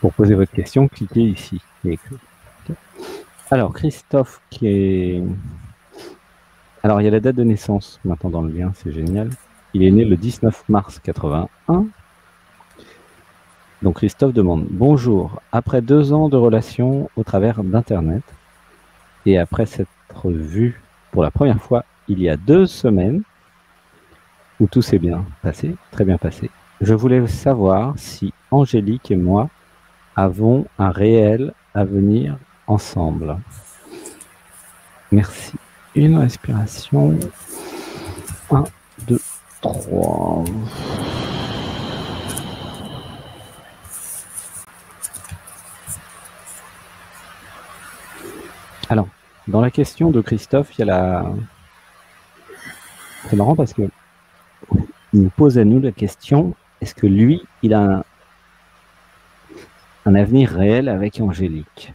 Pour poser votre question, cliquez ici. Alors, Christophe qui est... Alors, il y a la date de naissance maintenant dans le lien, c'est génial. Il est né le 19 mars 81. Donc, Christophe demande « Bonjour, après 2 ans de relation au travers d'Internet, et après s'être vu pour la première fois il y a 2 semaines, où tout s'est bien passé, très bien passé, je voulais savoir si Angélique et moi avons un réel avenir ensemble. Merci. Une respiration. 1, 2, 3. Alors, dans la question de Christophe, il y a la... C'est marrant parce que il nous pose à nous la question, est-ce que lui, il a un avenir réel avec Angélique?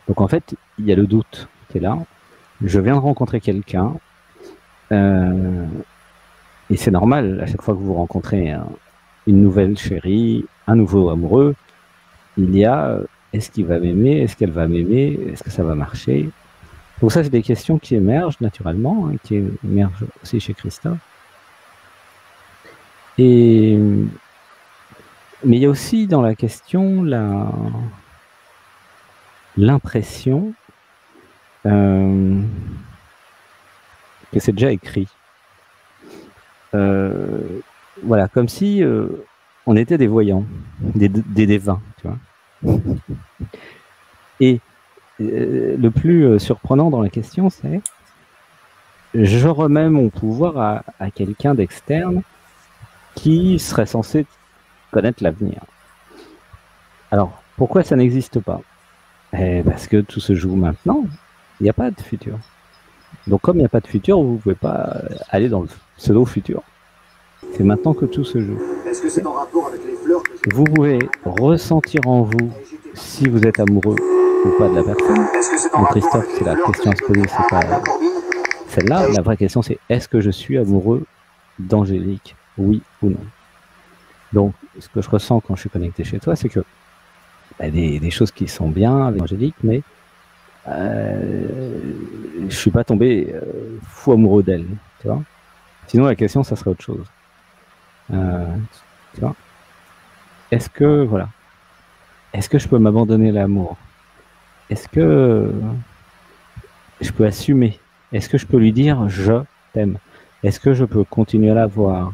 Donc en fait, il y a le doute qui est là. Je viens de rencontrer quelqu'un, et c'est normal, à chaque fois que vous rencontrez une nouvelle chérie, un nouveau amoureux, il y a est-ce qu'il va m'aimer, est-ce qu'elle va m'aimer, est-ce que ça va marcher? Donc ça, c'est des questions qui émergent naturellement, hein, qui émergent aussi chez Christophe. Mais il y a aussi dans la question l'impression que c'est déjà écrit. Voilà, comme si on était des voyants, des devins, tu vois. Et le plus surprenant dans la question, c'est je remets mon pouvoir à quelqu'un d'externe qui serait censé connaître l'avenir. Alors, pourquoi ça n'existe pas? Parce que tout se joue maintenant, il n'y a pas de futur. Donc comme il n'y a pas de futur, vous ne pouvez pas aller dans le pseudo-futur. C'est maintenant que tout se joue. Est-ce que c'est en rapport avec les fleurs que vous pouvez ressentir en vous si vous êtes amoureux ou pas de la personne. Donc Christophe, c'est la question à se poser, c'est pas celle-là. La vraie question, c'est est-ce que je suis amoureux d'Angélique, oui ou non? Donc, ce que je ressens quand je suis connecté chez toi, c'est que des choses qui sont bien avec Angélique, mais je suis pas tombé fou amoureux d'elle, tu vois. Sinon, la question, ça serait autre chose. Tu vois. Est-ce que, voilà, est-ce que je peux m'abandonner à l'amour? Est-ce que je peux assumer? Est-ce que je peux lui dire je t'aime? Est-ce que je peux continuer à la voir?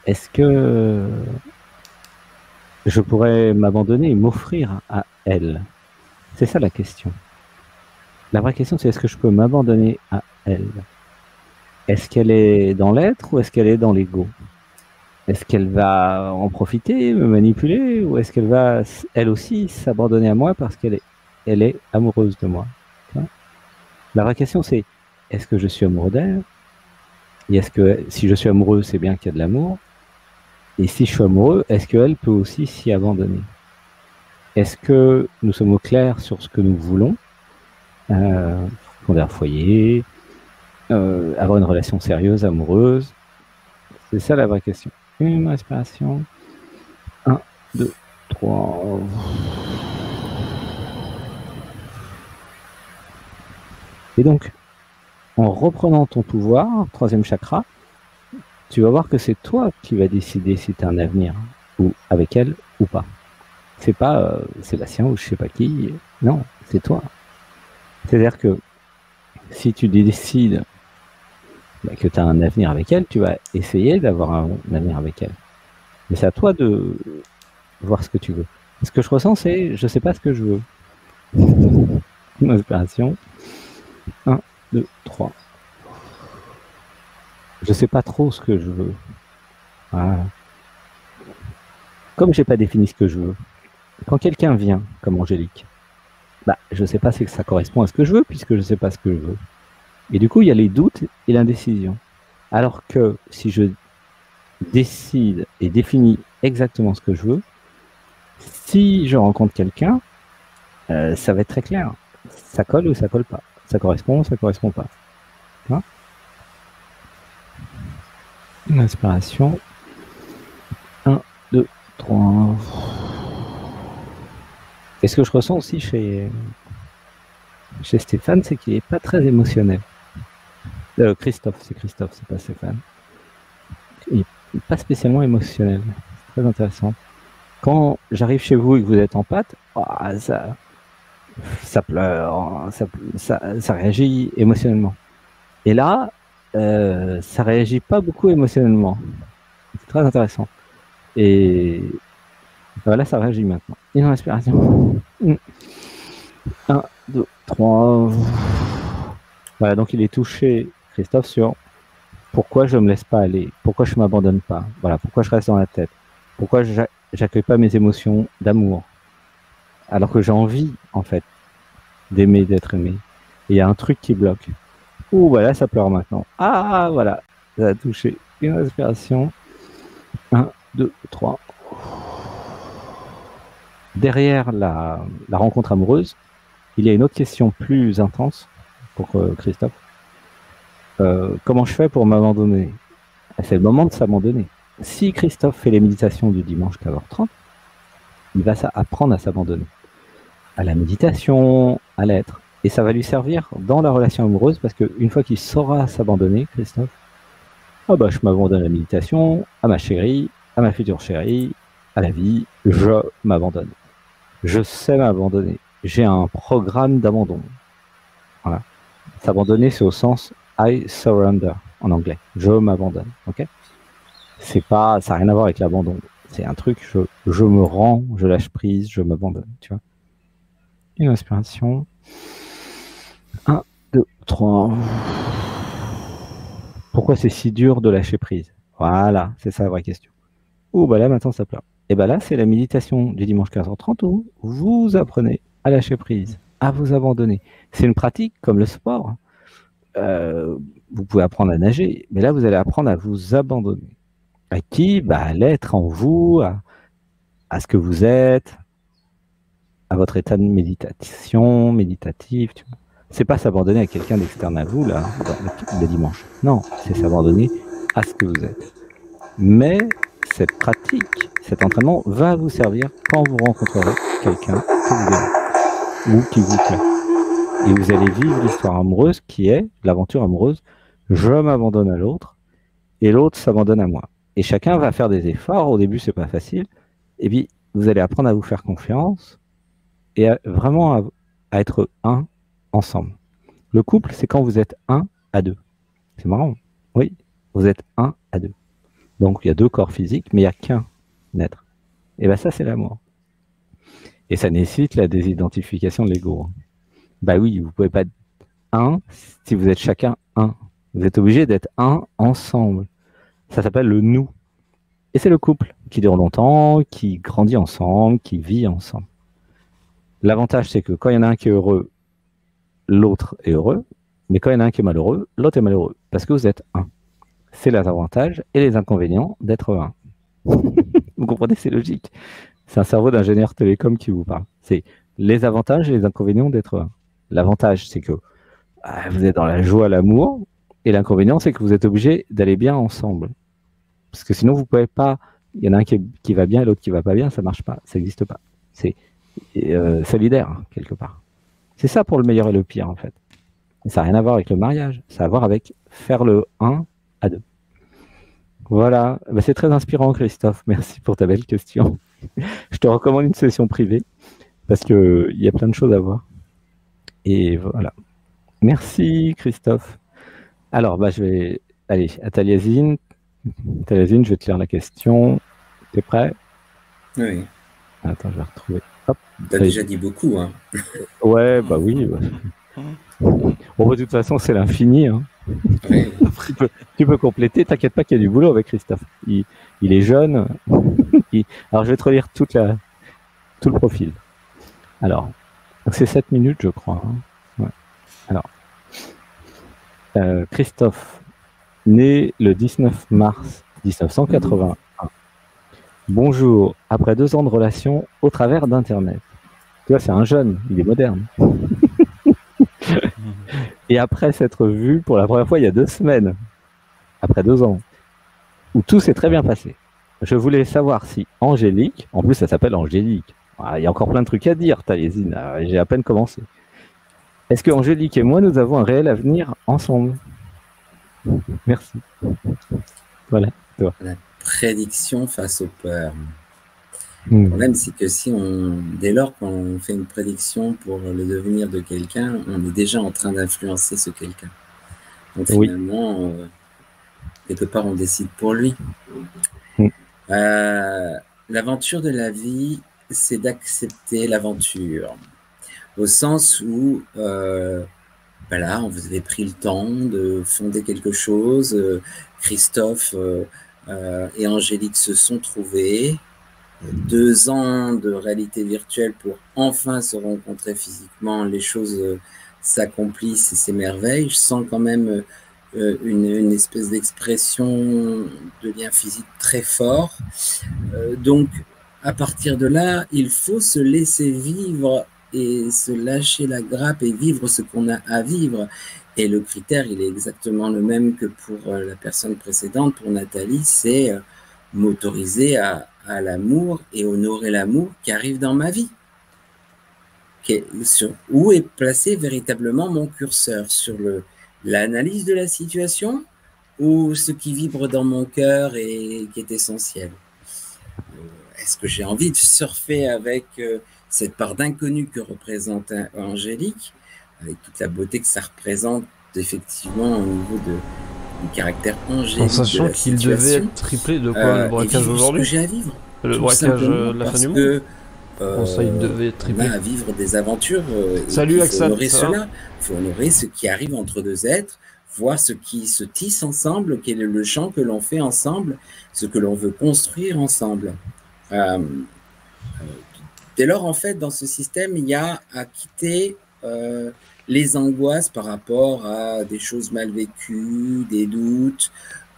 Est-ce que je pourrais m'abandonner et m'offrir à elle? C'est ça la question. La vraie question, c'est est-ce que je peux m'abandonner à elle? Est-ce qu'elle est dans l'être ou est-ce qu'elle est dans l'ego? Est-ce qu'elle va en profiter, me manipuler, ou est-ce qu'elle va, elle aussi, s'abandonner à moi parce qu'elle est amoureuse de moi? La vraie question, c'est est-ce que je suis amoureux d'elle? Et est-ce que si je suis amoureux, c'est bien qu'il y a de l'amour? Et si je suis amoureux, est-ce qu'elle peut aussi s'y abandonner? Est-ce que nous sommes au clair sur ce que nous voulons? Fonder un foyer, avoir une relation sérieuse, amoureuse? C'est ça la vraie question. Une respiration. 1, 2, 3. Et donc, en reprenant ton pouvoir, 3e chakra, tu vas voir que c'est toi qui vas décider si tu as un avenir ou avec elle ou pas. C'est pas Sébastien ou je sais pas qui. Non, c'est toi. C'est-à-dire que si tu décides que tu as un avenir avec elle, tu vas essayer d'avoir un avenir avec elle. Mais c'est à toi de voir ce que tu veux. Ce que je ressens, c'est je sais pas ce que je veux. Une inspiration. 1, 2, 3. Je sais pas trop ce que je veux. Voilà. Comme j'ai pas défini ce que je veux, quand quelqu'un vient comme Angélique, je sais pas si ça correspond à ce que je veux puisque je sais pas ce que je veux. Et du coup, il y a les doutes et l'indécision. Alors que si je décide et définis exactement ce que je veux, si je rencontre quelqu'un, ça va être très clair. Ça colle ou ça colle pas. Ça correspond ou ça correspond pas. Hein? Une inspiration. 1, 2, 3. Et ce que je ressens aussi chez Stéphane, c'est qu'il n'est pas très émotionnel. Christophe, c'est pas Stéphane. Il n'est pas spécialement émotionnel. C'est très intéressant. Quand j'arrive chez vous et que vous êtes en pâte, ça pleure, ça réagit émotionnellement. Et là, ça réagit pas beaucoup émotionnellement. C'est très intéressant. Et voilà, ça réagit maintenant. Une respiration. 1, 2, 3. Voilà, donc il est touché, Christophe, sur pourquoi je me laisse pas aller, pourquoi je m'abandonne pas, voilà, pourquoi je reste dans la tête, pourquoi j'accueille pas mes émotions d'amour, alors que j'ai envie, en fait, d'aimer, d'être aimé. Et il y a un truc qui bloque. Ouh, voilà, ça pleure maintenant. Ah, voilà, ça a touché. Une respiration. 1, 2, 3. Derrière la rencontre amoureuse, il y a une autre question plus intense pour Christophe. Comment je fais pour m'abandonner? C'est le moment de s'abandonner. Si Christophe fait les méditations du dimanche 15h30, il va apprendre à s'abandonner. À la méditation, à l'être. Et ça va lui servir dans la relation amoureuse parce qu'une fois qu'il saura s'abandonner, Christophe, je m'abandonne à la méditation, à ma chérie, à ma future chérie, à la vie, je m'abandonne. Je sais m'abandonner. J'ai un programme d'abandon. Voilà. S'abandonner, c'est au sens I surrender en anglais. Je m'abandonne. Ok? Ça n'a rien à voir avec l'abandon. C'est un truc, je me rends, je lâche prise, je m'abandonne. Tu vois? Une inspiration. 1, 2, 3. Pourquoi c'est si dur de lâcher prise? Voilà, c'est ça la vraie question. Là, maintenant, ça pleure. Et là, c'est la méditation du dimanche 15h30 où vous apprenez à lâcher prise, à vous abandonner. C'est une pratique comme le sport. Vous pouvez apprendre à nager, mais là, vous allez apprendre à vous abandonner. À qui? À l'être en vous, à ce que vous êtes, à votre état de méditation, méditatif. Tu vois. C'est pas s'abandonner à quelqu'un d'externe à vous, là, le dimanche. Non, c'est s'abandonner à ce que vous êtes. Mais cette pratique, cet entraînement va vous servir quand vous rencontrerez quelqu'un que vous aimez ou qui vous plaît. Et vous allez vivre l'histoire amoureuse qui est l'aventure amoureuse. Je m'abandonne à l'autre et l'autre s'abandonne à moi. Et chacun va faire des efforts. Au début, c'est pas facile. Et puis, vous allez apprendre à vous faire confiance et vraiment à être un ensemble. Le couple, c'est quand vous êtes un à deux. C'est marrant. Oui, vous êtes un à deux. Donc, il y a deux corps physiques, mais il n'y a qu'un être. Et ça, c'est l'amour. Et ça nécessite la désidentification de l'ego. Oui, vous ne pouvez pas être un si vous êtes chacun un. Vous êtes obligé d'être un ensemble. Ça s'appelle le nous. Et c'est le couple qui dure longtemps, qui grandit ensemble, qui vit ensemble. L'avantage, c'est que quand il y en a un qui est heureux, l'autre est heureux. Mais quand il y en a un qui est malheureux, l'autre est malheureux. Parce que vous êtes un. C'est les avantages et les inconvénients d'être un. Vous comprenez, c'est logique. C'est un cerveau d'ingénieur télécom qui vous parle. C'est les avantages et les inconvénients d'être un. L'avantage, c'est que vous êtes dans la joie, l'amour, et l'inconvénient, c'est que vous êtes obligé d'aller bien ensemble. Parce que sinon, vous ne pouvez pas. Il y en a un qui va bien et l'autre qui ne va pas bien, ça ne marche pas, ça n'existe pas. C'est solidaire, quelque part. C'est ça pour le meilleur et le pire, en fait. Et ça n'a rien à voir avec le mariage, ça a à voir avec faire le 1 à 2. Voilà, c'est très inspirant, Christophe. Merci pour ta belle question. Je te recommande une session privée parce qu'il y a plein de choses à voir. Et voilà. Merci, Christophe. Alors, je vais aller à Taliesin. Taliesin, je vais te lire la question. T'es prêt? Oui. Attends, je vais retrouver. Hop. T'as déjà dit beaucoup, hein. Ouais, oui. Bon, de toute façon, c'est l'infini. Hein. Oui. Tu peux compléter. T'inquiète pas qu'il y a du boulot avec Christophe. Il est jeune. Alors, je vais te relire tout le profil. Alors, c'est 7 minutes, je crois. Hein. Ouais. Alors, Christophe, né le 19 mars 1981. Bonjour, après 2 ans de relation au travers d'Internet. Tu vois, c'est un jeune, il est moderne. Et après s'être vu pour la première fois il y a 2 semaines, après 2 ans, où tout s'est très bien passé, je voulais savoir si Angélique, en plus ça s'appelle Angélique, Ah, il y a encore plein de trucs à dire, Taliesin. J'ai à peine commencé. Est-ce que Angélique et moi, nous avons un réel avenir ensemble? Merci. Voilà, toi. La prédiction face aux peurs. Le Hmm. problème, c'est que dès lors qu'on fait une prédiction pour le devenir de quelqu'un, on est déjà en train d'influencer ce quelqu'un. Donc Oui. finalement, quelque part, on décide pour lui. Hmm. L'aventure de la vie, c'est d'accepter l'aventure. Au sens où, voilà, vous avez pris le temps de fonder quelque chose. Christophe et Angélique se sont trouvés. 2 ans de réalité virtuelle pour enfin se rencontrer physiquement, les choses s'accomplissent et s'émerveillent. Je sens quand même une espèce d'expression de lien physique très fort. Donc, à partir de là, il faut se laisser vivre et se lâcher la grappe et vivre ce qu'on a à vivre. Et le critère, il est exactement le même que pour la personne précédente, pour Nathalie, c'est m'autoriser à l'amour et honorer l'amour qui arrive dans ma vie. Où est placé véritablement mon curseur? Sur l'analyse de la situation ou ce qui vibre dans mon cœur et qui est essentiel? Est-ce que j'ai envie de surfer avec cette part d'inconnu que représente Angélique, avec toute la beauté que ça représente effectivement au niveau du caractère angélique En sachant de la qu'il situation, devait être triplé de quoi, le braquage aujourd'hui? Ce que j'ai à vivre. Le braquage de la fin du monde? Ça, il devait être triplé. On a à vivre des aventures. Salut il faut honorer Axel, cela. Il faut honorer ce qui arrive entre deux êtres, voir ce qui se tisse ensemble, quel est le champ que l'on fait ensemble, ce que l'on veut construire ensemble. Dès lors, en fait, dans ce système, il y a à quitter les angoisses par rapport à des choses mal vécues, des doutes,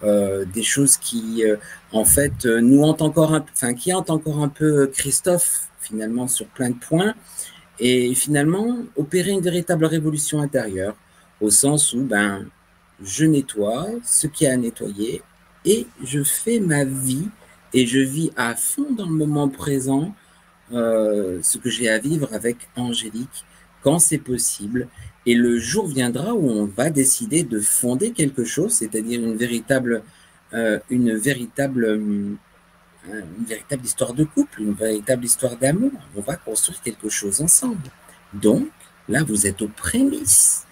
des choses qui, en fait, nous hantent encore qui hantent encore un peu Christophe, finalement, sur plein de points, et finalement, opérer une véritable révolution intérieure, au sens où, je nettoie ce qu'il y a à nettoyer, et je fais ma vie, et je vis à fond dans le moment présent, ce que j'ai à vivre avec Angélique, quand c'est possible. Et le jour viendra où on va décider de fonder quelque chose, c'est-à-dire une véritable histoire de couple, une véritable histoire d'amour. On va construire quelque chose ensemble. Donc, là, vous êtes aux prémices.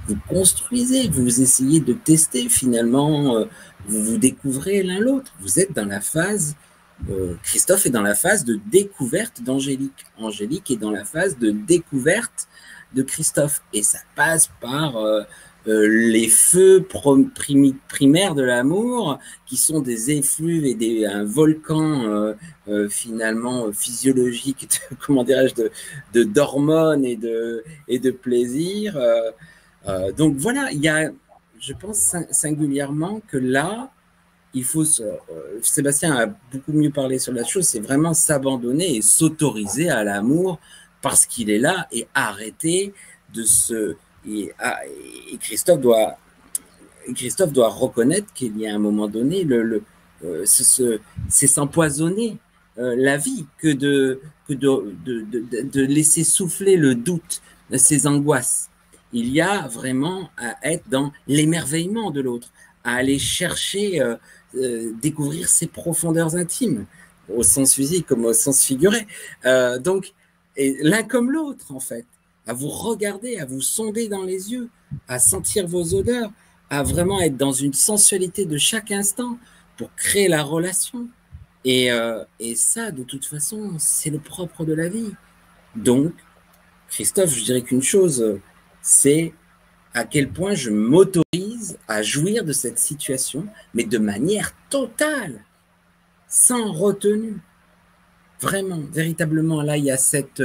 Vous construisez, vous essayez de tester. Finalement, vous vous découvrez l'un l'autre. Vous êtes dans la phase... Christophe est dans la phase de découverte d'Angélique. Angélique est dans la phase de découverte de Christophe. Et ça passe par les feux primaires de l'amour, qui sont des effluves et un volcan finalement physiologique, comment dirais-je, d'hormones et de plaisir. Donc voilà, il y a, je pense singulièrement que là, il faut Sébastien a beaucoup mieux parlé sur la chose, c'est vraiment s'abandonner et s'autoriser à l'amour parce qu'il est là et arrêter de se... Et Christophe doit reconnaître qu'il y a un moment donné, c'est s'empoisonner la vie que de laisser souffler le doute, ses angoisses. Il y a vraiment à être dans l'émerveillement de l'autre, à aller chercher... découvrir ses profondeurs intimes, au sens physique comme au sens figuré. Donc, l'un comme l'autre, en fait, à vous regarder, à vous sonder dans les yeux, à sentir vos odeurs, à vraiment être dans une sensualité de chaque instant pour créer la relation. Et ça, de toute façon, c'est le propre de la vie. Donc, Christophe, je dirais qu'une chose, c'est à quel point je m'autorise à jouir de cette situation, mais de manière totale, sans retenue. Vraiment, véritablement, là, il y a cette...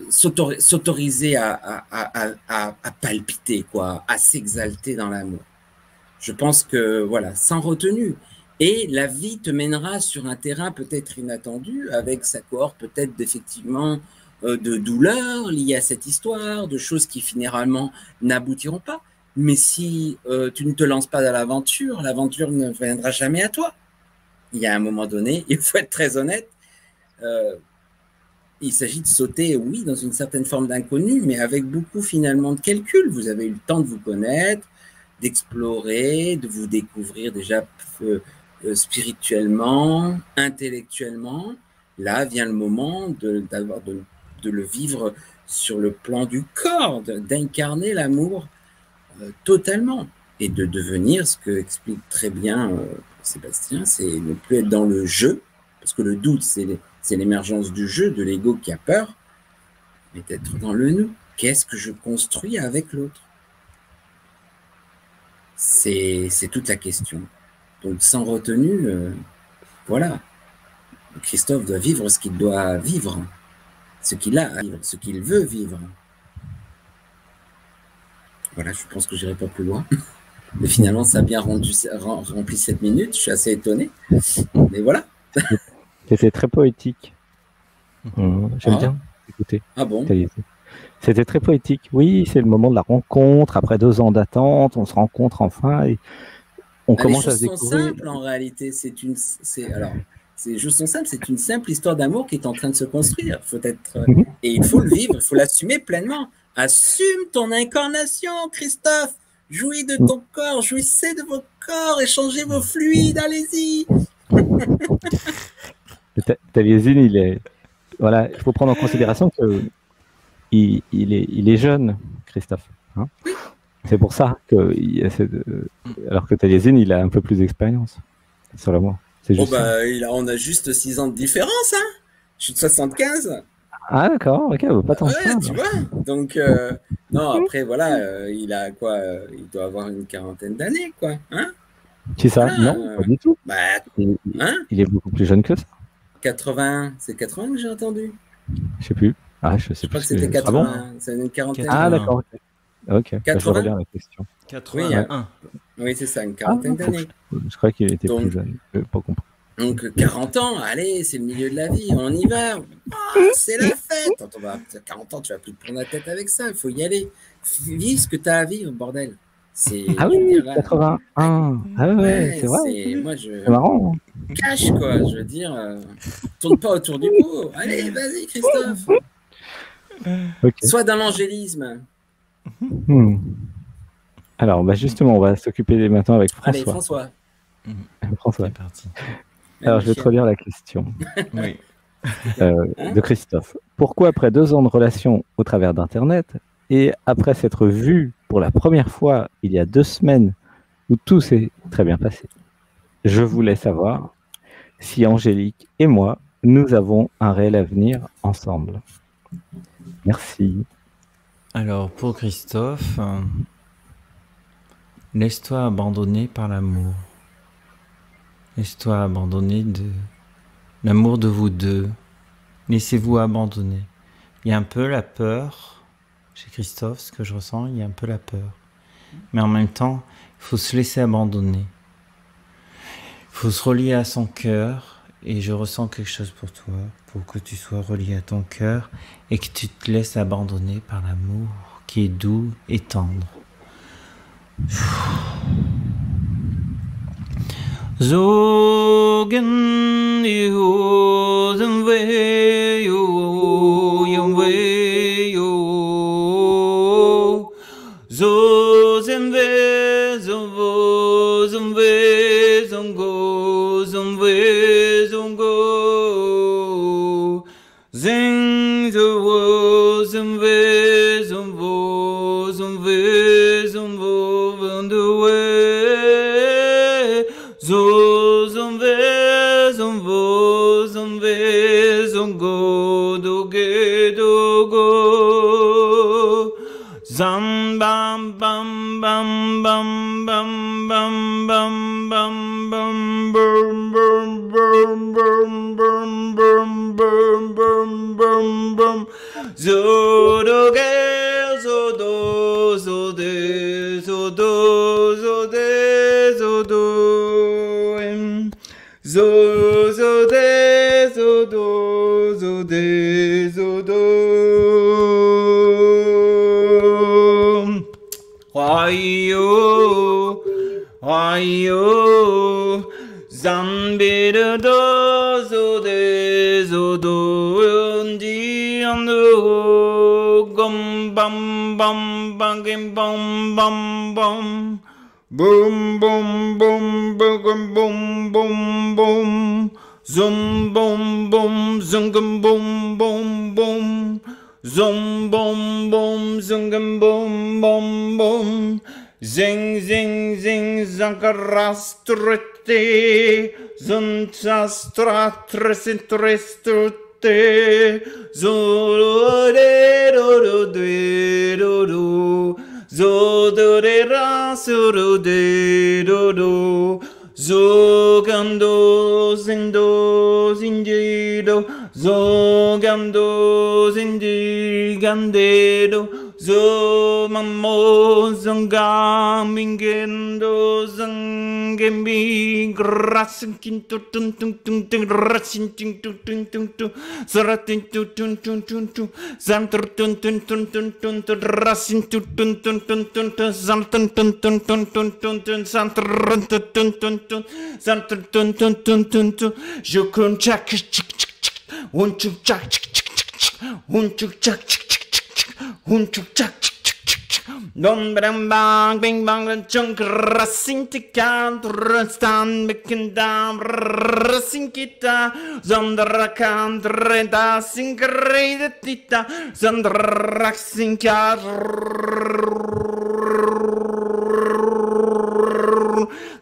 s'autoriser à palpiter, quoi, à s'exalter dans l'amour. Je pense que, voilà, sans retenue. Et la vie te mènera sur un terrain peut-être inattendu, avec sa cohorte peut-être effectivement de douleurs liées à cette histoire, de choses qui finalement n'aboutiront pas. Mais si tu ne te lances pas dans l'aventure ne viendra jamais à toi. Il y a un moment donné, il faut être très honnête, il s'agit de sauter, oui, dans une certaine forme d'inconnu, mais avec beaucoup finalement de calcul. Vous avez eu le temps de vous connaître, d'explorer, de vous découvrir déjà spirituellement, intellectuellement. Là vient le moment de le vivre sur le plan du corps, d'incarner l'amour totalement et de devenir ce que explique très bien Sébastien, c'est ne plus être dans le jeu, parce que le doute, c'est l'émergence du jeu, de l'ego qui a peur, mais d'être dans le nous. Qu'est-ce que je construis avec l'autre? C'est toute la question. Donc, sans retenue, voilà. Christophe doit vivre ce qu'il doit vivre, ce qu'il a à vivre, ce qu'il veut vivre. Voilà, je pense que je n'irai pas plus loin. Mais finalement, ça a bien rempli 7 minutes. Je suis assez étonné. Mais voilà. C'était très poétique. J'aime bien écouter. Ah bon? C'était très poétique. Oui, c'est le moment de la rencontre. Après 2 ans d'attente, on se rencontre enfin et on commence à se découvrir. Les choses sont simples en réalité. Les choses sont simples. C'est une simple histoire d'amour qui est en train de se construire. Et il faut le vivre, il faut l'assumer pleinement. Assume ton incarnation, Christophe. Jouis de ton corps, jouissez de vos corps, échangez vos fluides, allez-y. Taliesin, il est. Voilà, il faut prendre en considération que il est jeune, Christophe. Hein, oui. C'est pour ça que alors que Taliesin, il a un peu plus d'expérience sur l'amour. On a juste 6 ans de différence, hein. Je suis de 75. Ah d'accord, ok, pas tant que ça. Tu vois. Donc non, après voilà, il a quoi? Il doit avoir une 40aine d'années, quoi. Hein? C'est ça? Non, pas du tout. Il est beaucoup plus jeune que ça. 80, c'est 80 que j'ai entendu. Je sais plus. Ah, je sais crois plus. que c'était 80. C'est une quarantaine. Ah d'accord. Ok. 80. Je regarde la question. 81. Oui, c'est ça, une quarantaine d'années. Je crois qu'il était plus jeune. Pas compris. Donc 40 ans, allez, c'est le milieu de la vie, on y va. C'est la fête. Quand on va 40 ans, tu vas plus te prendre la tête avec ça, il faut y aller. Vis ce que tu as à vivre, bordel. Ah oui, 81. Ah ouais, c'est vrai. C'est marrant. Cache, quoi, je veux dire. Tourne pas autour du pot. Allez, vas-y, Christophe. Okay. Sois dans l'angélisme. Alors, justement, on va s'occuper maintenant avec François. Allez, François. François. C'est parti. Alors, je vais te relire la question oui. de Christophe. Pourquoi, après 2 ans de relation au travers d'Internet, et après s'être vu pour la première fois il y a 2 semaines, où tout s'est très bien passé, je voulais savoir si Angélique et moi, nous avons un réel avenir ensemble. Merci. Alors, pour Christophe, laisse-toi abandonner par l'amour. Laisse-toi abandonner de l'amour de vous deux. Laissez-vous abandonner. Il y a un peu la peur chez Christophe, ce que je ressens, il y a un peu la peur. Mais en même temps, il faut se laisser abandonner. Il faut se relier à son cœur. Et je ressens quelque chose pour toi, pour que tu sois relié à ton cœur et que tu te laisses abandonner par l'amour qui est doux et tendre. Zogen yo zemwe yo yemwe yo zo zemwe zomvo zemwe zongo zemwe zongo zeng zo zemwe zomvo zemwe zomvo vandewe zo zomve zomvo zomve zongo doge dogo zam bam bam bam bam bam bam bam bam bam bam bam bam bam bam bam bam bam bam bam zo doge zo do zo de zo do zo de zo do zo zo de zo do zo de zo do Wayo wayo zambe do zo de zo do undi ando gum bum bum bum bum bum bum boom boom boom boom boom boom boom zum boom boom zungum boom boom boom zum boom boom zungum boom boom boom zing zing zing zankarastrutte zuntastratresitristute zodero zodorera surudero zogando zindo zindido zogando zindigandero zo mammo zangamingendo zangemi grasin kintu tun tun tun tun rasin tun tun tun tun tun zaratin tun tun tun tun tun zantr tun tun tun tun tun tun rasin tun tun tun tun tun tun zantr tun tun tun tun tun tun zantr tun tun tun tun zantr tun tun tun tun tun je kun chak chik chik chik un chuk chak chik chik chik un chuk chak chik hun chuk chak chik chik chik chik dom bang bang bing bang chung rasin tikan stan bekendam rasin kita zandrakan dreda singrede tita zandrak sinka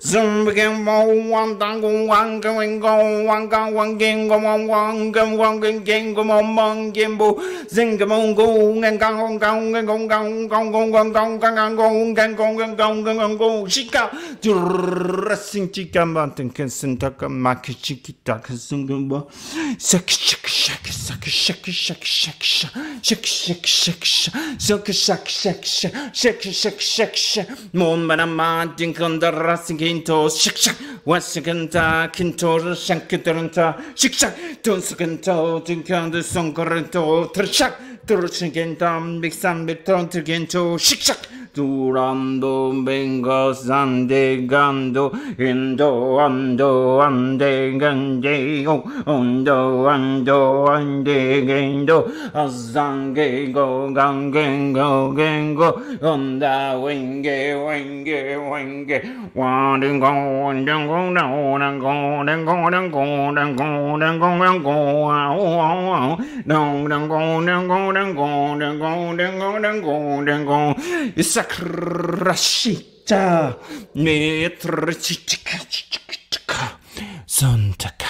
Zumbing wang dang wang going go wang gang wang ging go wang gang wang ging go mong gimbo zingamong go and gang gang and gong gang gong gong gong gong gang gong gang gong gang gong gang go shika dressing chica mountain can sentaka maki chiquita kasungumbo shak shak shak shak shak shak shak shak shak shak shak shak shak shak shak shak mon manama dinkan the racing into shak shak wasakanta kinto shankidranta shak shak don't sakanto dinkan the song currento trshak trshingam mixam beton trgento shak shak durando vengo sande gando indo ando ande gande ondo ando ande gendo azange go gange go gengo onda wenge wenge wenge wanding go wanding go no and go and go and go and go and go and go no and go and go and go and go and go and go and go Sakrashita Metrachika Sontaka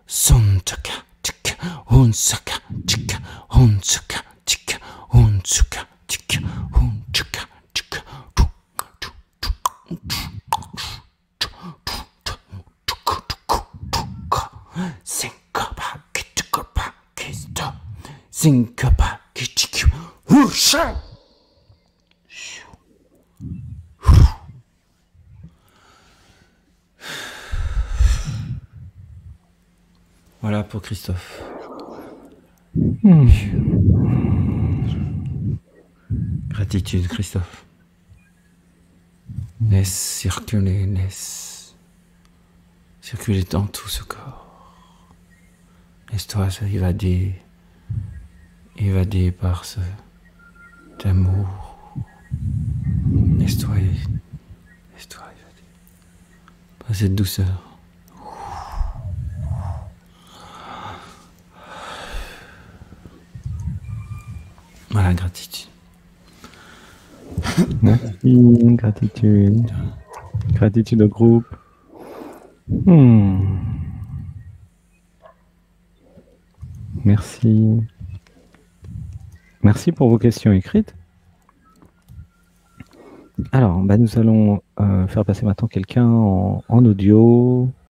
Sontaka Tika Hunsaka Tika Hunsaka Tika Hunsuka Tika Hunsuka Tika Sinkapa Kitukapa Kisto Sinkapa Kitiku Husha. Voilà pour Christophe. Gratitude, Christophe. Laisse circuler, laisse circuler dans tout ce corps. Laisse-toi évader par cet amour. Laisse-toi évader par cette douceur. Voilà, gratitude. Merci, gratitude. Gratitude au groupe. Merci. Merci pour vos questions écrites. Alors, nous allons faire passer maintenant quelqu'un en audio.